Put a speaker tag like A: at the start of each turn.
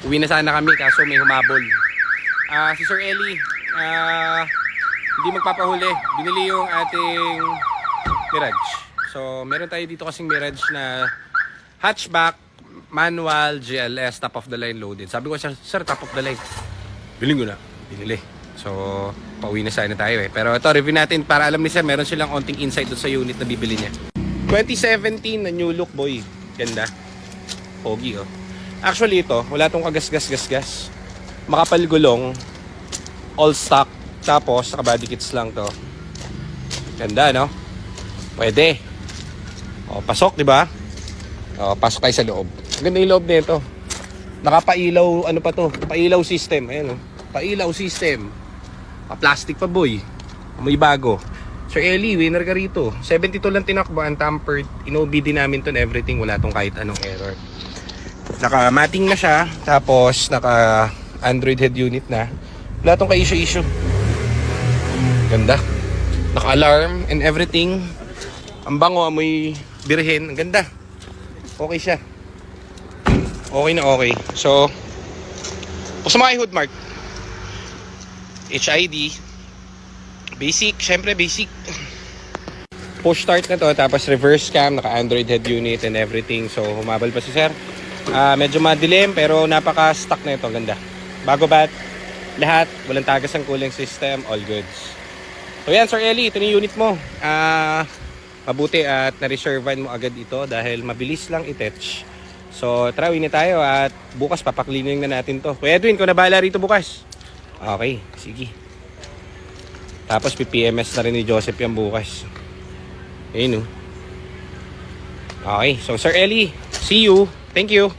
A: Uwi na sana kami kaso may humabol. Si Sir Eli, hindi magpapahuli. Binili yung ating Mirage. So, meron tayo dito kasing Mirage na hatchback, manual, GLS, top of the line loaded. Sabi ko, sir, top of the line. Biling ko na. Binili. So, pauwi na sana tayo eh. Pero ito, review natin para alam ni sir, meron silang onting insight doon sa unit na bibili niya. 2017 na new look, boy. Ganda. Pogi, oh. Actually, ito, wala tong kagas-gas-gas-gas. Makapal gulong. All stock. Tapos, naka-body kits lang to. Ganda, no? Pwede. O, pasok, di ba? O, pasok tayo sa loob. Ganda yung loob nito. Nakapailaw, ano pa to? Pailaw system. Ayan, oh. Pailaw system. Pa-plastic pa, boy. May bago. Sir Eli, winner ka rito. 72 lang tinakbo, untampered. In-OBD namin to and everything. Wala tong kahit anong error. Naka-matting na siya. Tapos, naka-Android head unit na. Wala tong ka-issue-issue. Ganda. Naka-alarm and everything. Ang bango, amoy birhen. Ang ganda. Okay siya. Okay na okay. So, buksan mo kay hood mark. HID. Basic. Syempre, basic. Push start na to. Tapos reverse cam. Naka-Android head unit and everything. So, humabal pa si sir. Medyo madilim pero napaka-stock na ito. Ganda. Bago bat. Lahat. Walang tagas ang cooling system. All goods. So yan, Sir Eli, ito yung unit mo. Mabuti at na-reservan mo agad ito dahil mabilis lang i-touch. So tara, uwi na tayo at bukas papaklining na natin to. Kuya Edwin, kung nabahala rito bukas. Okay, sige. Tapos PPMS na rin ni Joseph yan bukas. Ayun, oh. Okay, so Sir Eli, see you. Thank you.